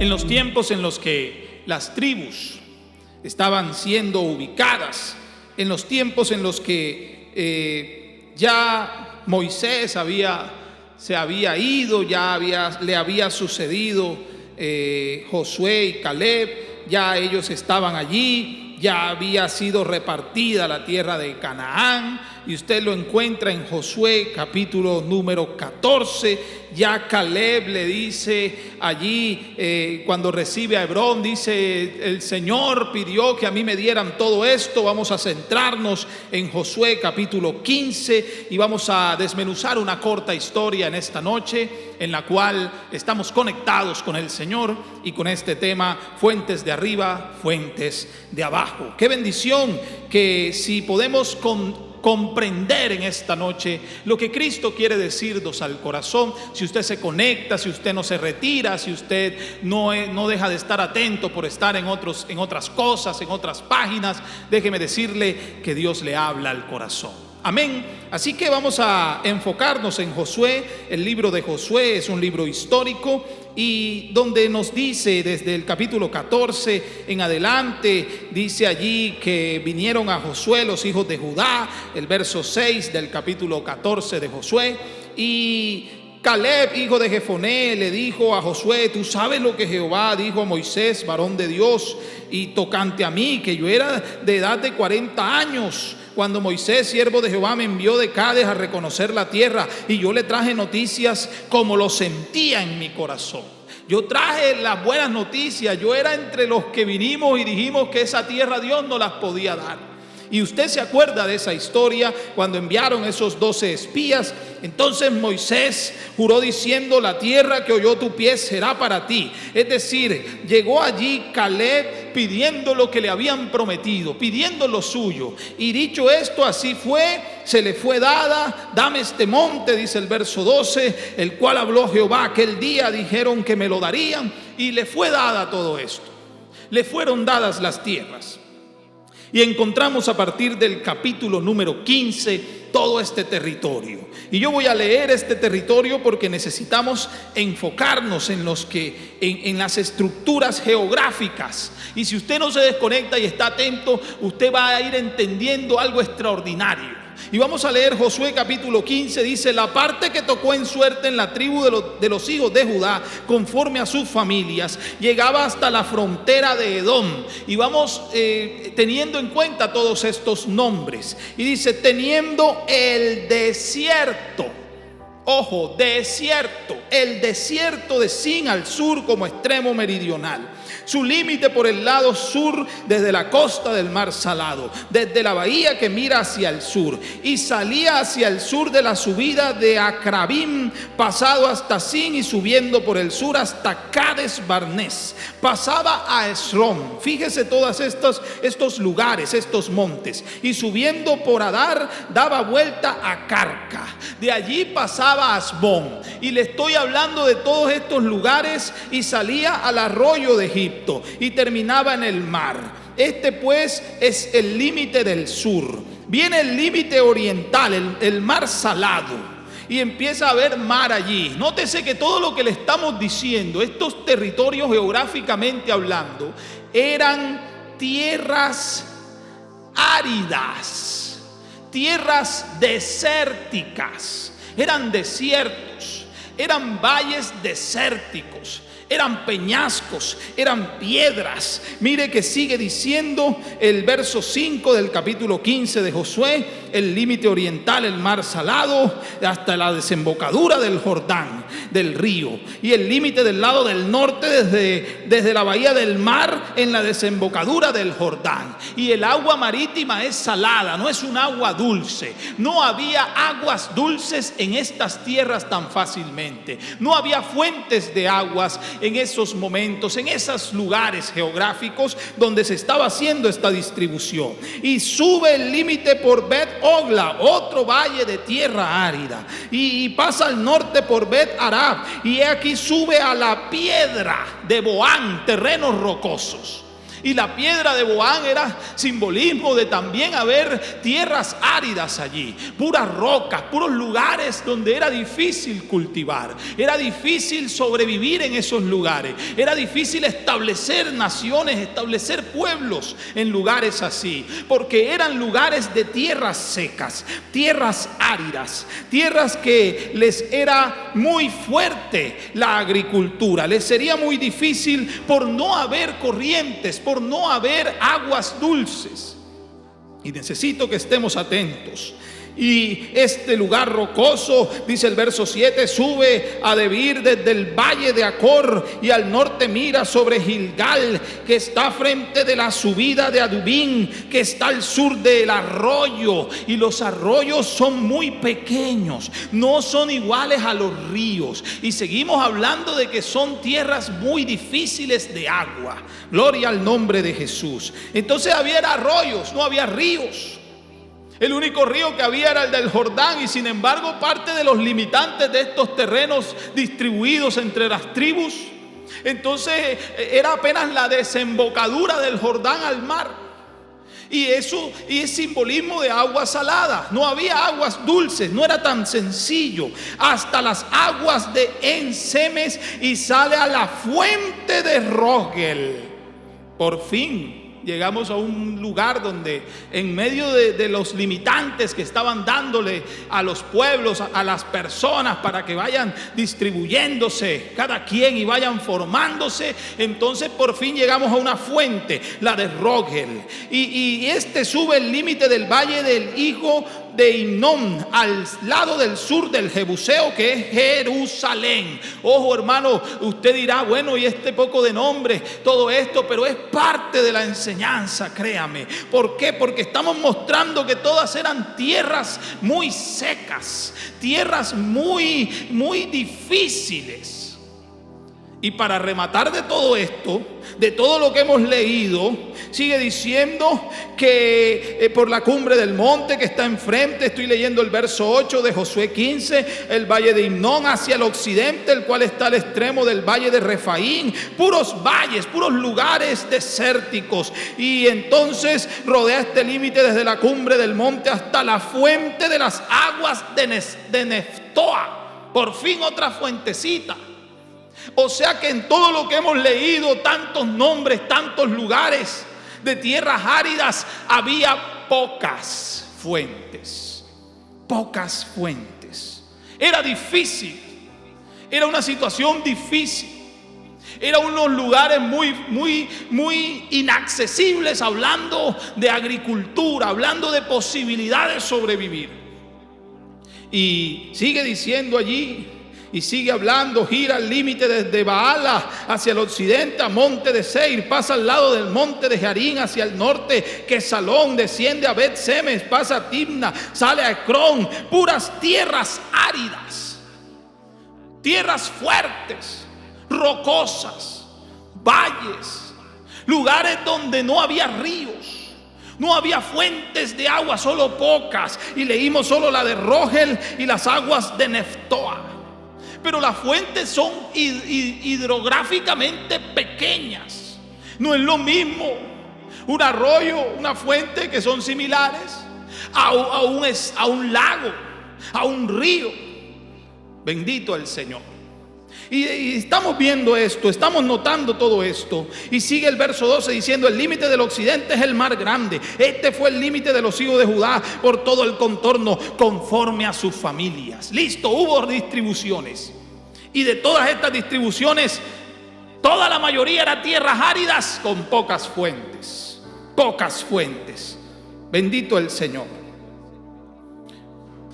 en los tiempos en los que las tribus estaban siendo ubicadas, en los tiempos en los que ya Moisés se había ido, le había sucedido Josué y Caleb, ya ellos estaban allí, ya había sido repartida la tierra de Canaán, y usted lo encuentra en Josué capítulo número 14. Ya Caleb le dice allí, cuando recibe a Hebrón, dice: el Señor pidió que a mí me dieran todo esto. Vamos a centrarnos en Josué capítulo 15 y vamos a desmenuzar una corta historia en esta noche, en la cual estamos conectados con el Señor y con este tema: fuentes de arriba, fuentes de abajo. Qué bendición que si podemos comprender en esta noche lo que Cristo quiere decirnos al corazón. Si usted se conecta, si usted no se retira, si usted no deja de estar atento por estar en otras cosas, en otras páginas, déjeme decirle que Dios le habla al corazón. Amén. Así que vamos a enfocarnos en Josué. El libro de Josué es un libro histórico, y donde nos dice desde el capítulo 14 en adelante, dice allí que vinieron a Josué los hijos de Judá, el verso 6 del capítulo 14 de Josué, y Caleb, hijo de Jefoné, le dijo a Josué: tú sabes lo que Jehová dijo a Moisés, varón de Dios, y tocante a mí, que yo era de edad de 40 años, cuando Moisés, siervo de Jehová, me envió de Cades a reconocer la tierra, y yo le traje noticias como lo sentía en mi corazón. Yo traje las buenas noticias. Yo era entre los que vinimos y dijimos que esa tierra Dios no las podía dar. Y usted se acuerda de esa historia cuando enviaron esos 12 espías. Entonces Moisés juró diciendo: la tierra que oyó tu pie será para ti. Es decir, llegó allí Caleb pidiendo lo que le habían prometido, pidiendo lo suyo. Y dicho esto, así fue, se le fue dada. Dame este monte, dice el verso 12, el cual habló Jehová aquel día. Dijeron que me lo darían, y le fue dada todo esto. Le fueron dadas las tierras. Y encontramos a partir del capítulo número 15 todo este territorio. Y yo voy a leer este territorio porque necesitamos enfocarnos en las estructuras geográficas. Y si usted no se desconecta y está atento, usted va a ir entendiendo algo extraordinario. Y vamos a leer Josué capítulo 15, dice: la parte que tocó en suerte en la tribu de los hijos de Judá, conforme a sus familias, llegaba hasta la frontera de Edom. Y vamos teniendo en cuenta todos estos nombres. Y dice: teniendo el desierto. Ojo, desierto, el desierto de Sin al sur como extremo meridional. Su límite por el lado sur, desde la costa del mar Salado, desde la bahía que mira hacia el sur, y salía hacia el sur de la subida de Acrabim, pasado hasta Sin, y subiendo por el sur hasta Cades Barnés, pasaba a Esrom. Fíjese todos estos lugares, estos montes, y subiendo por Adar daba vuelta a Carca. De allí pasaba a Asbón, y le estoy hablando de todos estos lugares, y salía al arroyo de Egipto y terminaba en el mar. Este pues es el límite del sur. Viene el límite oriental, el mar Salado, y empieza a haber mar allí. Nótese que todo lo que le estamos diciendo, estos territorios geográficamente hablando, eran tierras áridas, tierras desérticas, eran desiertos, eran valles desérticos, eran peñascos, eran piedras. Mire que sigue diciendo el verso 5 del capítulo 15 de Josué: el límite oriental, el mar Salado, hasta la desembocadura del Jordán, del río, y el límite del lado del norte desde la bahía del mar en la desembocadura del Jordán. Y el agua marítima es salada, no es un agua dulce. No había aguas dulces en estas tierras tan fácilmente. No había fuentes de aguas en esos momentos, en esos lugares geográficos donde se estaba haciendo esta distribución. Y sube el límite por Bet Ogla, otro valle de tierra árida, y pasa al norte por Bet Arab, y aquí sube a la piedra de Boán, terrenos rocosos. Y la piedra de Boán era simbolismo de también haber tierras áridas allí, puras rocas, puros lugares donde era difícil cultivar, era difícil sobrevivir en esos lugares, era difícil establecer naciones, establecer pueblos en lugares así, porque eran lugares de tierras secas, tierras áridas, tierras que les era muy fuerte la agricultura, les sería muy difícil por no haber corrientes, por no haber aguas dulces. Y necesito que estemos atentos. Y este lugar rocoso, dice el verso 7, sube a Debir desde el valle de Acor y al norte mira sobre Gilgal, que está frente de la subida de Adubín, que está al sur del arroyo. Y los arroyos son muy pequeños, no son iguales a los ríos. Y seguimos hablando de que son tierras muy difíciles de agua. Gloria al nombre de Jesús. Entonces había arroyos, no había ríos. El único río que había era el del Jordán, y sin embargo parte de los limitantes de estos terrenos distribuidos entre las tribus, entonces era apenas la desembocadura del Jordán al mar. Y eso es simbolismo de aguas saladas. No había aguas dulces, no era tan sencillo. Hasta las aguas de En-Semes y sale a la fuente de Rogel. Por fin llegamos a un lugar donde en medio de los limitantes que estaban dándole a los pueblos, a las personas para que vayan distribuyéndose cada quien y vayan formándose, entonces por fin llegamos a una fuente, la de Rogel. Y este sube el límite del valle del hijo de Hinnom, al lado del sur del Jebuseo, que es Jerusalén. Ojo, hermano, usted dirá, bueno, y este poco de nombre, todo esto, pero es parte de la enseñanza, créame. ¿Por qué? Porque estamos mostrando que todas eran tierras muy secas, tierras muy, muy difíciles. Y para rematar de todo esto, de todo lo que hemos leído, sigue diciendo que por la cumbre del monte que está enfrente, estoy leyendo el verso 8 de Josué 15, el valle de Hinnom hacia el occidente, el cual está al extremo del valle de Refaín, puros valles, puros lugares desérticos. Y entonces rodea este límite desde la cumbre del monte hasta la fuente de las aguas de Neftoa. Por fin otra fuentecita. O sea que en todo lo que hemos leído, tantos nombres, tantos lugares de tierras áridas, había pocas fuentes. Pocas fuentes. Era difícil. Era una situación difícil. Eran unos lugares muy inaccesibles, hablando de agricultura, hablando de posibilidades de sobrevivir. Y sigue diciendo allí. Y sigue hablando, gira el límite desde Baala hacia el occidente a monte de Seir, pasa al lado del monte de Jarín hacia el norte, que Salón desciende a Bet-Semes, pasa a Timna, sale a Ecrón, puras tierras áridas, tierras fuertes, rocosas, valles, lugares donde no había ríos. No había fuentes de agua, solo pocas. Y leímos solo la de Rogel y las aguas de Neftoa. Pero las fuentes son hidrográficamente pequeñas. No es lo mismo un arroyo, una fuente, que son similares a un lago, a un río. Bendito el Señor. Y estamos viendo esto, estamos notando todo esto. Y sigue el verso 12 diciendo: el límite del occidente es el mar grande. Este fue el límite de los hijos de Judá por todo el contorno, conforme a sus familias. Listo, hubo distribuciones. Y de todas estas distribuciones, toda la mayoría eran tierras áridas con pocas fuentes. Pocas fuentes. Bendito el Señor.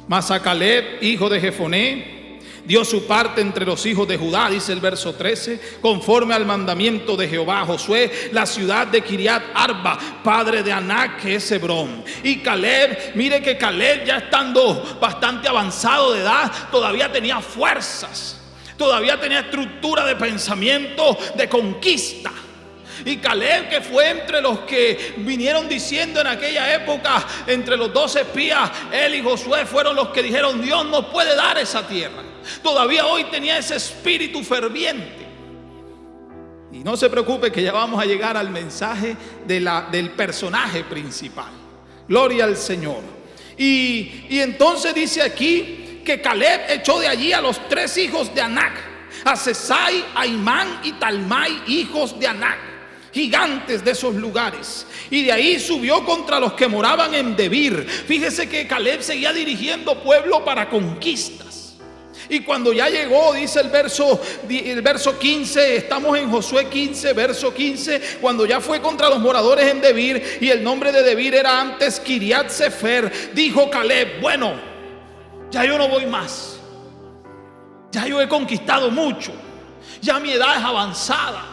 Mas a Caleb, hijo de Jefoné, dio su parte entre los hijos de Judá, dice el verso 13, conforme al mandamiento de Jehová. Josué, la ciudad de Kiriat Arba, padre de Anac, que es Hebrón. Y Caleb, mire que Caleb, ya estando bastante avanzado de edad, todavía tenía fuerzas, todavía tenía estructura de pensamiento de conquista. Y Caleb, que fue entre los que vinieron diciendo en aquella época, entre los 12 espías, él y Josué fueron los que dijeron: Dios nos puede dar esa tierra. Todavía hoy tenía ese espíritu ferviente. Y no se preocupe que ya vamos a llegar al mensaje del personaje principal. Gloria al Señor. Y entonces dice aquí que Caleb echó de allí a los 3 hijos de Anac, a Sesai, a Imán y Talmai, hijos de Anac, gigantes de esos lugares. Y de ahí subió contra los que moraban en Debir. Fíjese que Caleb seguía dirigiendo pueblo para conquistas. Y cuando ya llegó, dice el verso 15, estamos en Josué 15, verso 15, cuando ya fue contra los moradores en Debir, y el nombre de Debir era antes Kiriat Sefer, dijo Caleb: bueno, ya yo no voy más, ya yo he conquistado mucho, ya mi edad es avanzada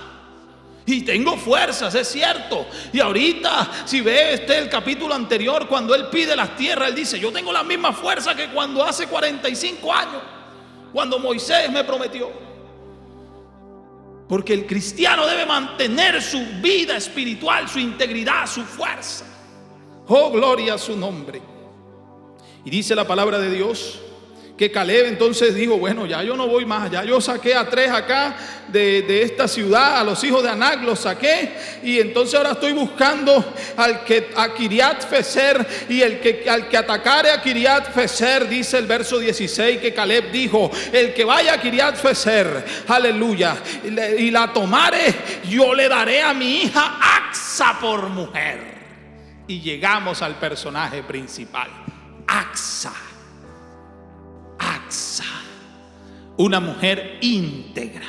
y tengo fuerzas, es cierto. Y ahorita, si ve el capítulo anterior, cuando él pide las tierras, él dice: yo tengo la misma fuerza que cuando hace 45 años, cuando Moisés me prometió. Porque el cristiano debe mantener su vida espiritual, su integridad, su fuerza. Oh, gloria a su nombre. Y dice la palabra de Dios que Caleb entonces dijo: bueno, ya yo no voy más, ya yo saqué a 3 acá de esta ciudad, a los hijos de Anac los saqué, y entonces ahora estoy buscando a Kiriat Feser, y al que atacare a Kiriat Feser, dice el verso 16, que Caleb dijo: el que vaya a Kiriat Feser, aleluya, y la tomare, yo le daré a mi hija Acsa por mujer. Y llegamos al personaje principal, Acsa. Acsa, una mujer íntegra,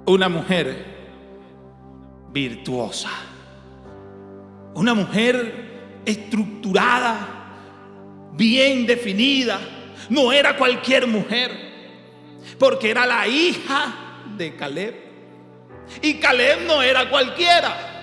una mujer virtuosa, una mujer estructurada, bien definida. No era cualquier mujer, porque era la hija de Caleb. Y Caleb no era cualquiera.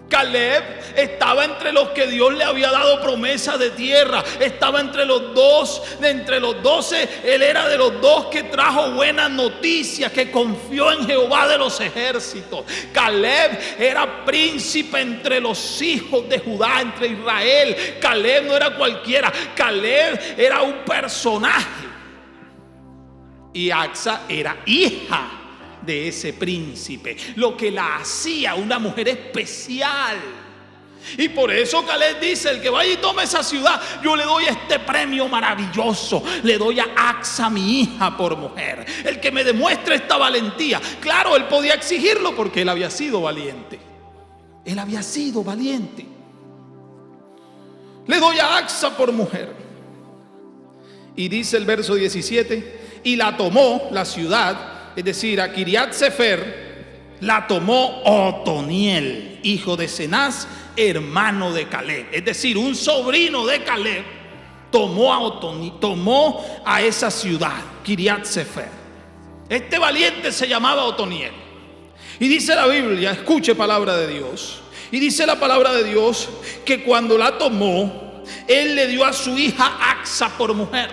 Caleb estaba entre los que Dios le había dado promesa de tierra. Estaba entre los 12. Él era de los 2 que trajo buenas noticias, que confió en Jehová de los ejércitos. Caleb era príncipe entre los hijos de Judá, entre Israel. Caleb no era cualquiera. Caleb era un personaje. Y Acsa era hija de ese príncipe, lo que la hacía una mujer especial. Y por eso Caleb dice: el que vaya y tome esa ciudad, yo le doy este premio maravilloso, le doy a Acsa, mi hija, por mujer. El que me demuestre esta valentía. Claro, él podía exigirlo porque él había sido valiente. Él había sido valiente. Le doy a Acsa por mujer. Y dice el verso 17: y la tomó la ciudad, es decir, a Kiriat Sefer, la tomó Otoniel, hijo de Cenaz, hermano de Caleb. Es decir, un sobrino de Caleb tomó a esa ciudad, Kiriat Sefer. Este valiente se llamaba Otoniel. Y dice la Biblia, escuche palabra de Dios, y dice la palabra de Dios que cuando la tomó, él le dio a su hija Acsa por mujer.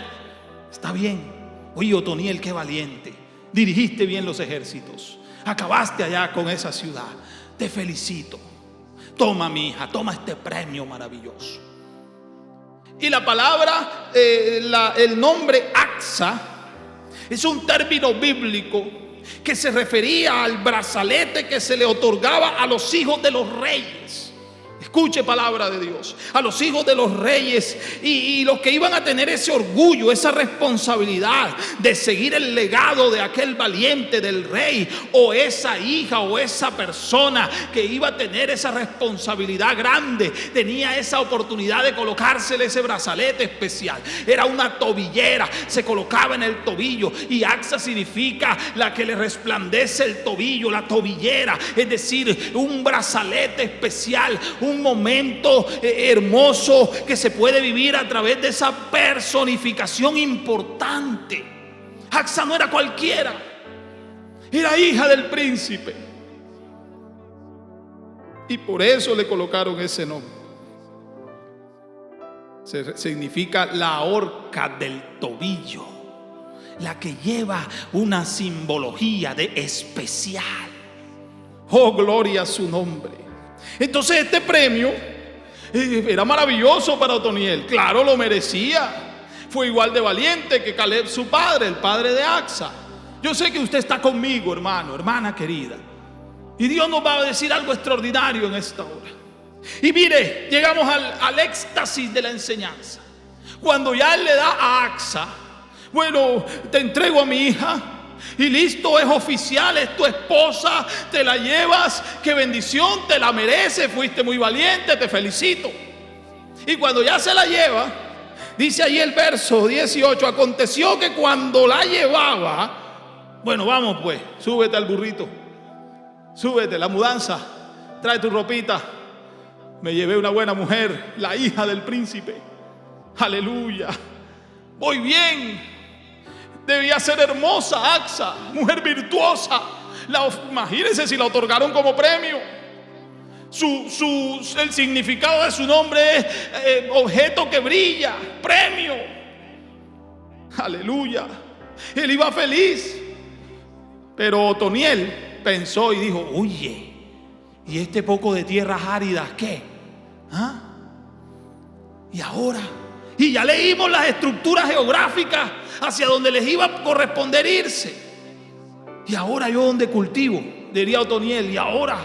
Está bien. Oye, Otoniel, qué valiente. Dirigiste bien los ejércitos, acabaste allá con esa ciudad, te felicito. Toma, mi hija, toma este premio maravilloso. Y la palabra, el nombre Acsa es un término bíblico que se refería al brazalete que se le otorgaba a los hijos de los reyes. Escuche palabra de Dios. A los hijos de los reyes y los que iban a tener ese orgullo, esa responsabilidad de seguir el legado de aquel valiente del rey, o esa hija o esa persona que iba a tener esa responsabilidad grande, tenía esa oportunidad de colocársele ese brazalete especial. Era una tobillera, se colocaba en el tobillo, y Acsa significa la que le resplandece el tobillo, la tobillera, es decir, un brazalete especial, un momento hermoso que se puede vivir a través de esa personificación importante. Acsa no era cualquiera, era hija del príncipe, y por eso le colocaron ese nombre. Significa la horca del tobillo, la que lleva una simbología de especial. Oh, gloria a su nombre. Entonces este premio era maravilloso para Otoniel. Claro, lo merecía. Fue igual de valiente que Caleb, su padre, el padre de Acsa. Yo sé que usted está conmigo, hermano, hermana querida. Y Dios nos va a decir algo extraordinario en esta hora. Y mire, llegamos al éxtasis de la enseñanza. Cuando ya Él le da a Axa: bueno, te entrego a mi hija y listo, es oficial, es tu esposa, te la llevas, qué bendición, te la mereces, fuiste muy valiente, te felicito. Y cuando ya se la lleva, dice ahí el verso 18: aconteció que cuando la llevaba, bueno, vamos pues, súbete al burrito, súbete, la mudanza, trae tu ropita. Me llevé una buena mujer, la hija del príncipe. Aleluya, voy bien. Debía ser hermosa Axa, mujer virtuosa. Imagínense si la otorgaron como premio. El significado de su nombre es objeto que brilla, premio. Aleluya. Él iba feliz. Pero Otoniel pensó y dijo: oye, ¿y este poco de tierras áridas qué? ¿Ah? ¿Y ahora? Y ya leímos las estructuras geográficas hacia donde les iba a corresponder irse. Y ahora yo donde cultivo, diría Otoniel, y ahora,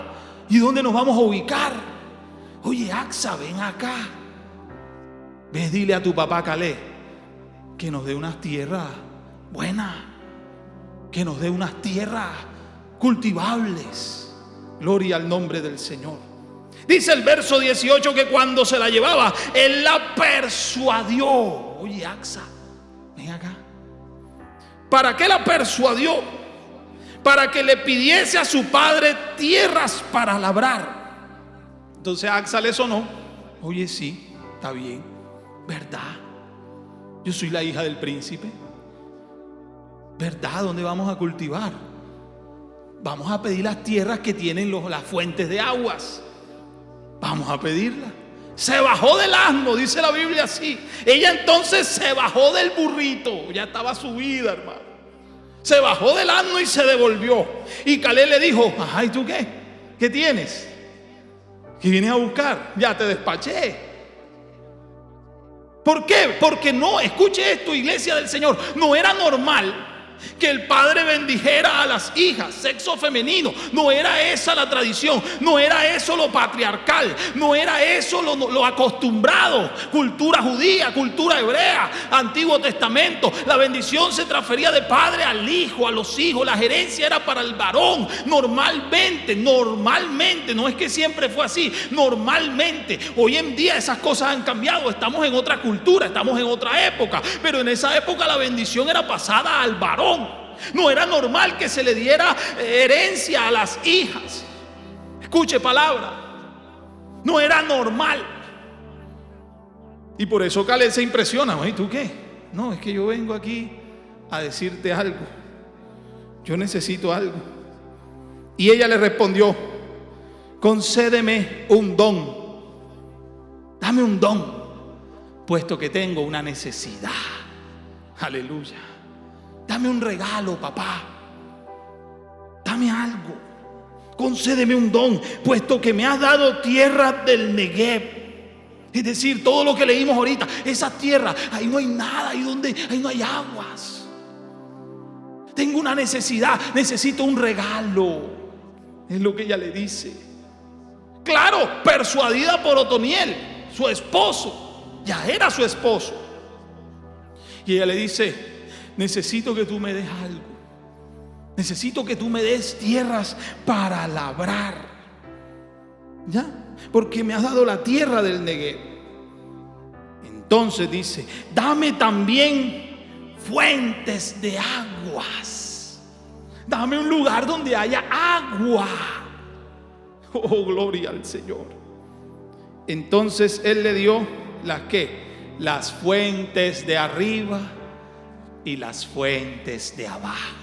¿y dónde nos vamos a ubicar? Oye, Axa, ven acá. Ves, dile a tu papá Caleb que nos dé unas tierras buenas, que nos dé unas tierras cultivables. Gloria al nombre del Señor. Dice el verso 18 que cuando se la llevaba, Él la persuadió. Oye, Axa, ven acá. ¿Para qué la persuadió? Para que le pidiese a su padre tierras para labrar. Entonces a Axa le sonó: oye, sí, está bien, ¿verdad? Yo soy la hija del príncipe, ¿verdad? ¿Dónde vamos a cultivar? Vamos a pedir las tierras que tienen las fuentes de aguas. Vamos a pedirlas. Se bajó del asno, dice la Biblia así. Ella entonces se bajó del burrito. Ya estaba subida, hermano. Se bajó del asno y se devolvió. Y Caleb le dijo: ajá, ¿y tú qué? ¿Qué tienes? ¿Qué vienes a buscar? Ya te despaché. ¿Por qué? Porque no, escuche esto, iglesia del Señor, no era normal que el padre bendijera a las hijas, sexo femenino. No era esa la tradición, no era eso lo patriarcal, no era eso lo acostumbrado. Cultura judía, cultura hebrea, Antiguo Testamento. La bendición se transfería de padre al hijo, a los hijos. La gerencia era para el varón. Normalmente, no es que siempre fue así, normalmente. Hoy en día esas cosas han cambiado, estamos en otra cultura, estamos en otra época. Pero en esa época la bendición era pasada al varón. No era normal que se le diera herencia a las hijas. Escuche palabra. No era normal. Y por eso Caleb se impresiona. ¿Y tú qué? No, es que yo vengo aquí a decirte algo. Yo necesito algo. Y ella le respondió: concédeme un don. Dame un don, puesto que tengo una necesidad. Aleluya. Dame un regalo, papá. Dame algo. Concédeme un don, puesto que me has dado tierra del Negev. Es decir, todo lo que leímos ahorita, esas tierras, ahí no hay nada, ahí no hay aguas. Tengo una necesidad, necesito un regalo. Es lo que ella le dice. Claro, persuadida por Otoniel, su esposo. Ya era su esposo. Y ella le dice: necesito que tú me des algo. Necesito que tú me des tierras para labrar. ¿Ya? Porque me has dado la tierra del Negev. Entonces dice: dame también fuentes de aguas. Dame un lugar donde haya agua. Oh, gloria al Señor. Entonces Él le dio las fuentes de arriba y las fuentes de abajo.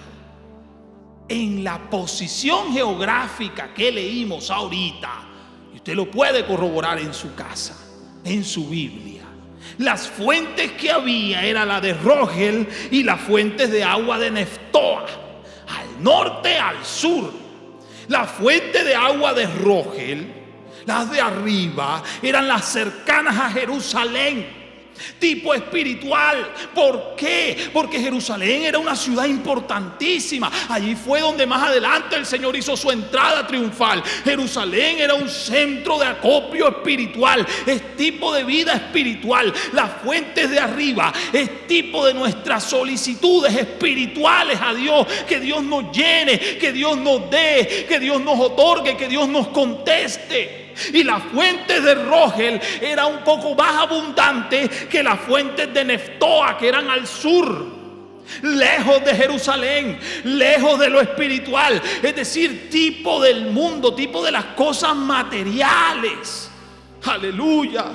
En la posición geográfica que leímos ahorita, y usted lo puede corroborar en su casa, en su Biblia, las fuentes que había era la de Rogel y las fuentes de agua de Neftoa, al norte, al sur. La fuente de agua de Rogel, las de arriba, eran las cercanas a Jerusalén. tipo espiritual. ¿Por qué? Porque Jerusalén era una ciudad importantísima. Allí fue donde más adelante el Señor hizo su entrada triunfal. Jerusalén era un centro de acopio espiritual, es tipo de vida espiritual. Las fuentes de arriba es tipo de nuestras solicitudes espirituales a Dios, que Dios nos llene, que Dios nos dé, que Dios nos otorgue, que Dios nos conteste. Y las fuentes de Rogel era un poco más abundante que las fuentes de Neftoa, que eran al sur, lejos de Jerusalén, lejos de lo espiritual, es decir, tipo del mundo, tipo de las cosas materiales. Aleluya.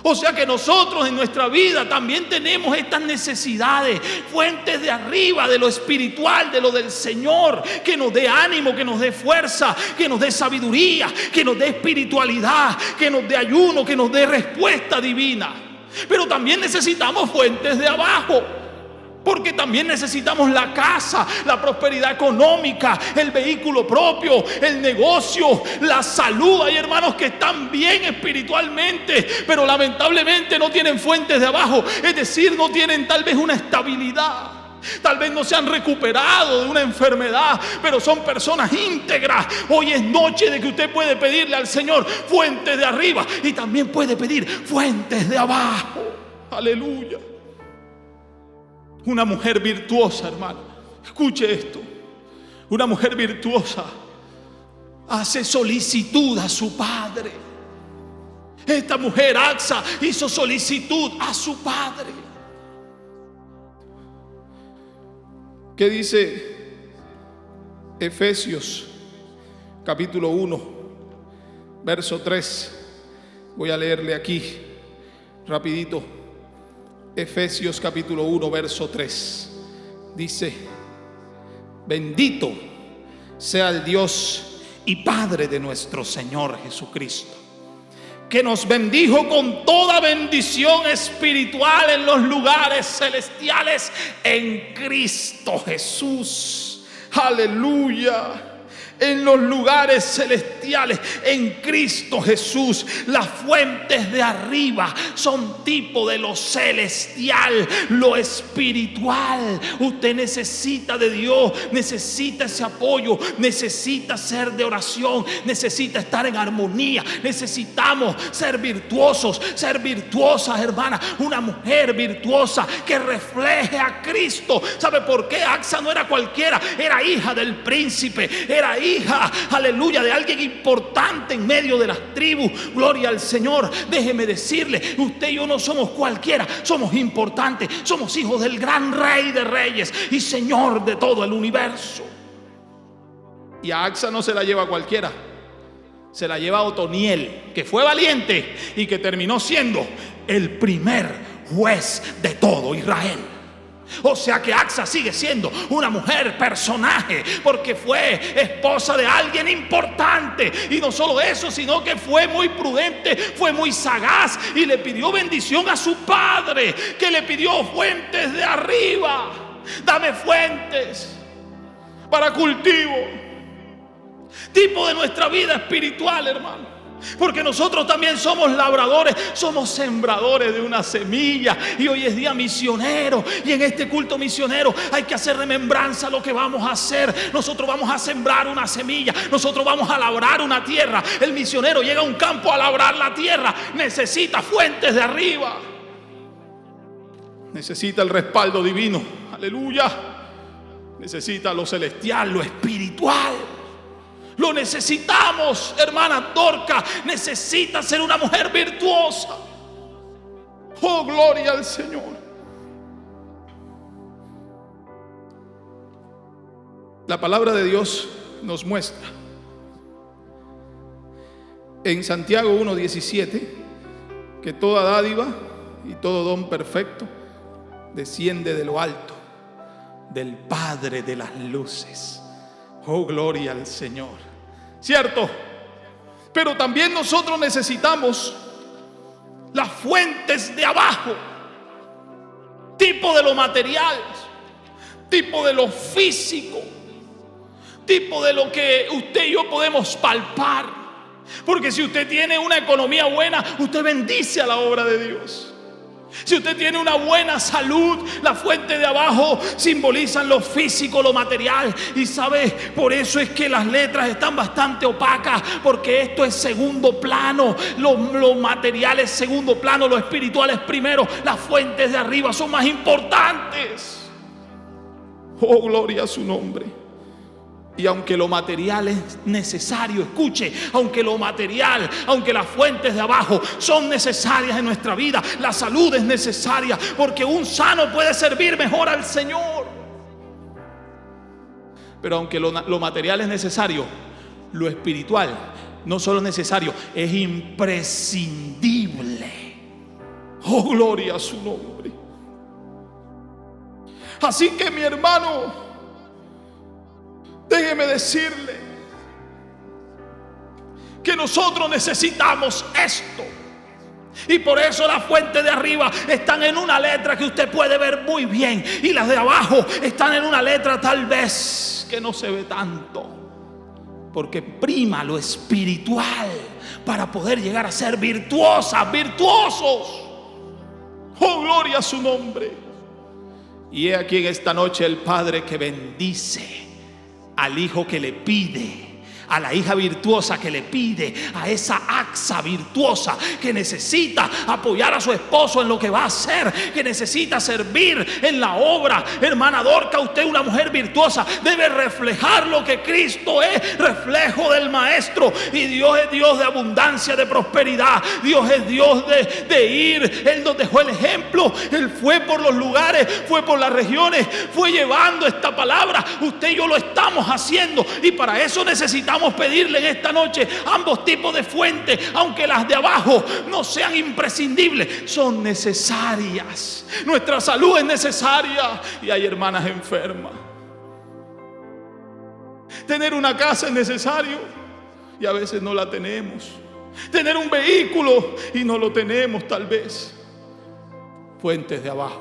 O sea que nosotros en nuestra vida también tenemos estas necesidades, fuentes de arriba, de lo espiritual, de lo del Señor, que nos dé ánimo, que nos dé fuerza, que nos dé sabiduría, que nos dé espiritualidad, que nos dé ayuno, que nos dé respuesta divina. Pero también necesitamos fuentes de abajo, porque también necesitamos la casa, la prosperidad económica, el vehículo propio, el negocio, la salud. Hay hermanos que están bien espiritualmente, pero lamentablemente no tienen fuentes de abajo. Es decir, no tienen tal vez una estabilidad. Tal vez no se han recuperado de una enfermedad, pero son personas íntegras. Hoy es noche de que usted puede pedirle al Señor fuentes de arriba y también puede pedir fuentes de abajo. Aleluya. Una mujer virtuosa, hermano, escuche esto. Una mujer virtuosa hace solicitud a su padre. Esta mujer, Axa, hizo solicitud a su padre. ¿Qué dice Efesios capítulo 1, verso 3? Voy a leerle aquí rapidito. Efesios capítulo 1, verso 3. Dice: bendito sea el Dios y Padre de nuestro Señor Jesucristo, que nos bendijo con toda bendición espiritual en los lugares celestiales en Cristo Jesús. Aleluya. En los lugares celestiales en Cristo Jesús. Las fuentes de arriba son tipo de lo celestial, lo espiritual. Usted necesita de Dios, necesita ese apoyo, necesita ser de oración, necesita estar en armonía. Necesitamos ser virtuosos, ser virtuosas, hermana. Una mujer virtuosa que refleje a Cristo. ¿Sabe por qué? Axa no era cualquiera, era hija del príncipe, era hija, aleluya, de alguien importante en medio de las tribus. Gloria al Señor. Déjeme decirle, usted y yo no somos cualquiera, somos importantes, somos hijos del gran Rey de Reyes y Señor de todo el universo. Y a Axa no se la lleva cualquiera, se la lleva Otoniel, que fue valiente y que terminó siendo el primer juez de todo Israel. O sea que Axa sigue siendo una mujer personaje, porque fue esposa de alguien importante. Y no solo eso, sino que fue muy prudente, fue muy sagaz y le pidió bendición a su padre, que le pidió fuentes de arriba. Dame fuentes para cultivo. Tipo de nuestra vida espiritual, hermano. Porque nosotros también somos labradores, somos sembradores de una semilla. Y hoy es día misionero, y en este culto misionero hay que hacer remembranza lo que vamos a hacer. Nosotros vamos a sembrar una semilla, nosotros vamos a labrar una tierra. El misionero llega a un campo a labrar la tierra, necesita fuentes de arriba, necesita el respaldo divino, aleluya. Necesita lo celestial, lo espiritual. Lo necesitamos, hermana Dorca. Necesita ser una mujer virtuosa. Oh, gloria al Señor. La palabra de Dios nos muestra en Santiago 1:17 que toda dádiva y todo don perfecto desciende de lo alto, del Padre de las luces. Oh, gloria al Señor. ¿Cierto? Pero también nosotros necesitamos las fuentes de abajo, tipo de lo material, tipo de lo físico, tipo de lo que usted y yo podemos palpar. Porque si usted tiene una economía buena, usted bendice a la obra de Dios. Si usted tiene una buena salud, la fuente de abajo simbolizan lo físico, lo material. Y sabe, por eso es que las letras están bastante opacas, porque esto es segundo plano. Lo material es segundo plano, lo espiritual es primero. Las fuentes de arriba son más importantes. Oh, gloria a su nombre. Y aunque lo material es necesario, escuche, aunque las fuentes de abajo son necesarias en nuestra vida, la salud es necesaria, porque un sano puede servir mejor al Señor. Pero aunque lo material es necesario, lo espiritual no solo es necesario, es imprescindible. Oh, gloria a su nombre. Así que, mi hermano, déjeme decirle que nosotros necesitamos esto. Y por eso las fuentes de arriba están en una letra que usted puede ver muy bien, y las de abajo están en una letra tal vez que no se ve tanto, porque prima lo espiritual para poder llegar a ser virtuosos. Oh, gloria a su nombre. Y he aquí en esta noche el Padre que bendice al hijo que le pide, a la hija virtuosa que le pide, a esa axa virtuosa que necesita apoyar a su esposo en lo que va a hacer, que necesita servir en la obra. Hermana Dorca, usted es una mujer virtuosa, debe reflejar lo que Cristo es, reflejo del Maestro. Y Dios es Dios de abundancia, de prosperidad. Dios es Dios de ir. Él nos dejó el ejemplo. Él fue por los lugares, fue por las regiones, fue llevando esta palabra. Usted y yo lo estamos haciendo, y para eso necesitamos pedirle en esta noche ambos tipos de fuentes. Aunque las de abajo no sean imprescindibles, son necesarias. Nuestra salud es necesaria, y hay hermanas enfermas. Tener una casa es necesario, y a veces no la tenemos. Tener un vehículo y no lo tenemos tal vez. Fuentes de abajo.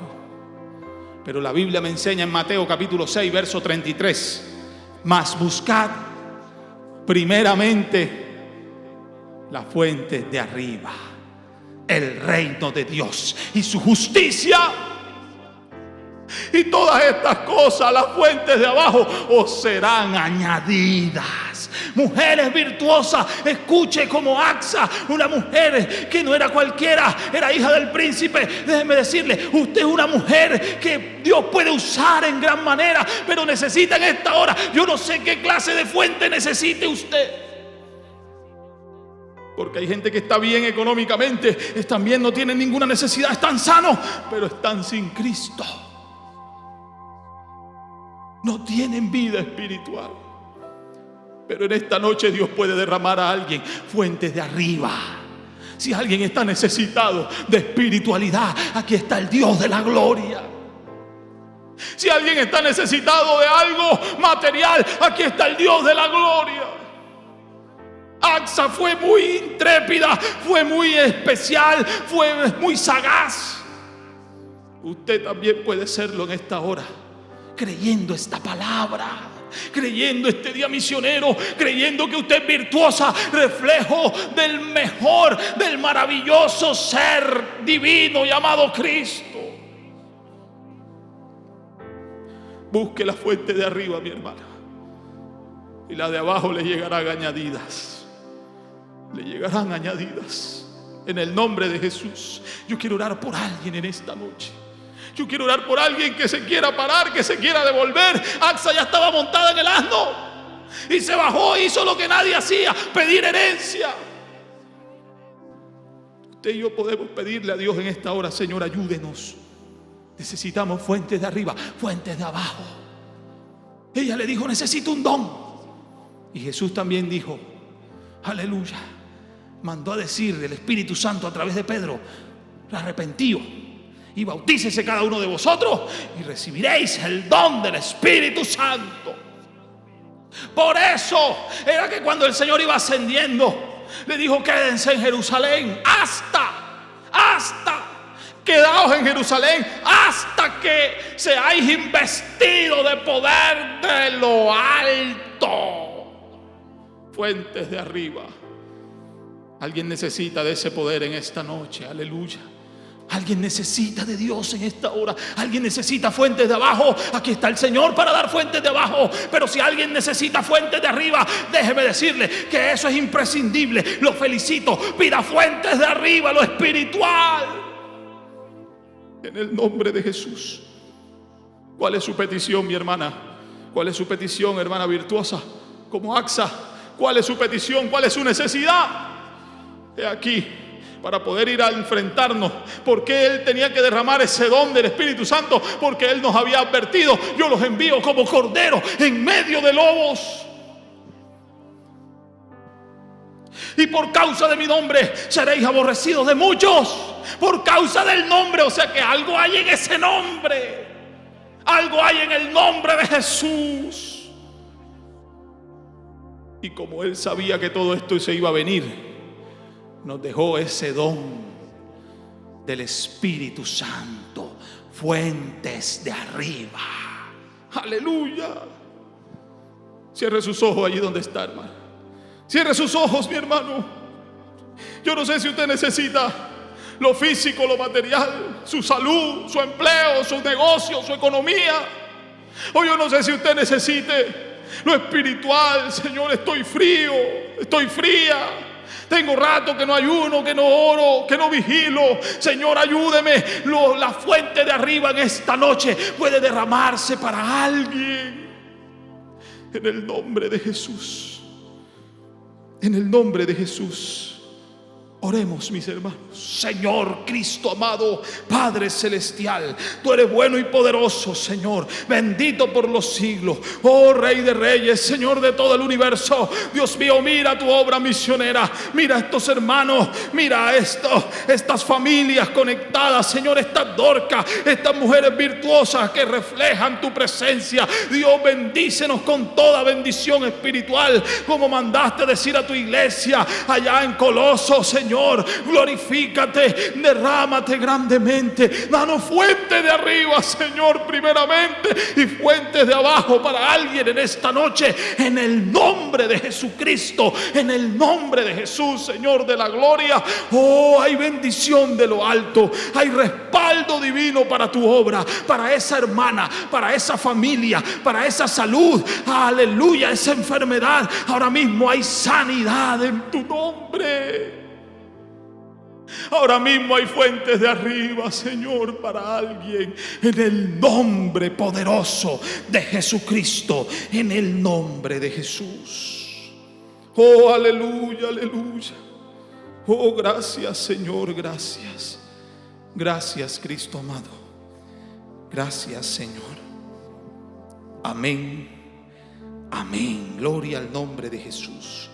Pero la Biblia me enseña en Mateo capítulo 6 verso 33: mas buscad primeramente la fuente de arriba, el reino de Dios y su justicia, y todas estas cosas, las fuentes de abajo, os serán añadidas. Mujeres virtuosas, escuche, como Axa, una mujer que no era cualquiera, era hija del príncipe. Déjeme decirle, usted es una mujer que Dios puede usar en gran manera, pero necesita en esta hora, yo no sé qué clase de fuente necesite usted. Porque hay gente que está bien económicamente, también no tienen ninguna necesidad, están sanos, pero están sin Cristo. No tienen vida espiritual. Pero en esta noche Dios puede derramar a alguien fuentes de arriba. Si alguien está necesitado de espiritualidad, aquí está el Dios de la gloria. Si alguien está necesitado de algo material, aquí está el Dios de la gloria. Axa fue muy intrépida, fue muy especial, fue muy sagaz. Usted también puede serlo en esta hora, creyendo esta palabra, creyendo este día misionero, creyendo que usted es virtuosa, reflejo del mejor, del maravilloso ser divino llamado Cristo. Busque la fuente de arriba, mi hermana, y la de abajo le llegarán añadidas. Le llegarán añadidas en el nombre de Jesús. Yo quiero orar por alguien en esta noche. Yo quiero orar por alguien que se quiera parar, que se quiera devolver. Axa ya estaba montada en el asno y se bajó, hizo lo que nadie hacía, pedir herencia. Usted y yo podemos pedirle a Dios en esta hora: Señor, ayúdenos. Necesitamos fuentes de arriba, fuentes de abajo. Ella le dijo: necesito un don. Y Jesús también dijo, aleluya, mandó a decir el Espíritu Santo a través de Pedro: arrepentíos y bautícese cada uno de vosotros y recibiréis el don del Espíritu Santo. Por eso era que cuando el Señor iba ascendiendo, le dijo: quédense en Jerusalén quedaos en Jerusalén hasta que seáis investidos de poder de lo alto. Fuentes de arriba. Alguien necesita de ese poder en esta noche, aleluya. Alguien necesita de Dios en esta hora. Alguien necesita fuentes de abajo. Aquí está el Señor para dar fuentes de abajo. Pero si alguien necesita fuentes de arriba, déjeme decirle que eso es imprescindible. Lo felicito. Pida fuentes de arriba, lo espiritual, en el nombre de Jesús. ¿Cuál es su petición, mi hermana? ¿Cuál es su petición, hermana virtuosa? Como Axa, ¿cuál es su petición? ¿Cuál es su necesidad? He aquí, para poder ir a enfrentarnos. Porque Él tenía que derramar ese don del Espíritu Santo, porque Él nos había advertido: yo los envío como cordero en medio de lobos, y por causa de mi nombre seréis aborrecidos de muchos. Por causa del nombre. O sea que algo hay en ese nombre. Algo hay en el nombre de Jesús. Y como Él sabía que todo esto se iba a venir, nos dejó ese don del Espíritu Santo, fuentes de arriba. Aleluya. Cierre sus ojos allí donde está, hermano. Cierre sus ojos, mi hermano. Yo no sé si usted necesita lo físico, lo material, su salud, su empleo, su negocio, su economía. O yo no sé si usted necesite lo espiritual. Señor, estoy frío, estoy fría. Tengo rato que no ayuno, que no oro, que no vigilo. Señor, ayúdeme. La fuente de arriba en esta noche puede derramarse para alguien. En el nombre de Jesús. En el nombre de Jesús. Oremos, mis hermanos. Señor Cristo amado, Padre celestial, tú eres bueno y poderoso, Señor, bendito por los siglos. Oh Rey de Reyes, Señor de todo el universo. Dios mío, mira tu obra misionera. Mira a estos hermanos, mira a estas familias conectadas, Señor, estas Dorcas, estas mujeres virtuosas que reflejan tu presencia. Dios, bendícenos con toda bendición espiritual, como mandaste decir a tu iglesia allá en Coloso. Señor, glorifícate, derrámate grandemente. Danos fuente de arriba, Señor, primeramente, y fuentes de abajo para alguien en esta noche, en el nombre de Jesucristo, en el nombre de Jesús, Señor de la gloria. Oh, hay bendición de lo alto, hay respaldo divino para tu obra, para esa hermana, para esa familia, para esa salud. Aleluya, esa enfermedad. Ahora mismo hay sanidad en tu nombre. Ahora mismo hay fuentes de arriba, Señor, para alguien, en el nombre poderoso de Jesucristo, en el nombre de Jesús. Oh, aleluya, aleluya. Oh, gracias, Señor, gracias. Gracias, Cristo amado. Gracias, Señor. Amén. Amén. Gloria al nombre de Jesús.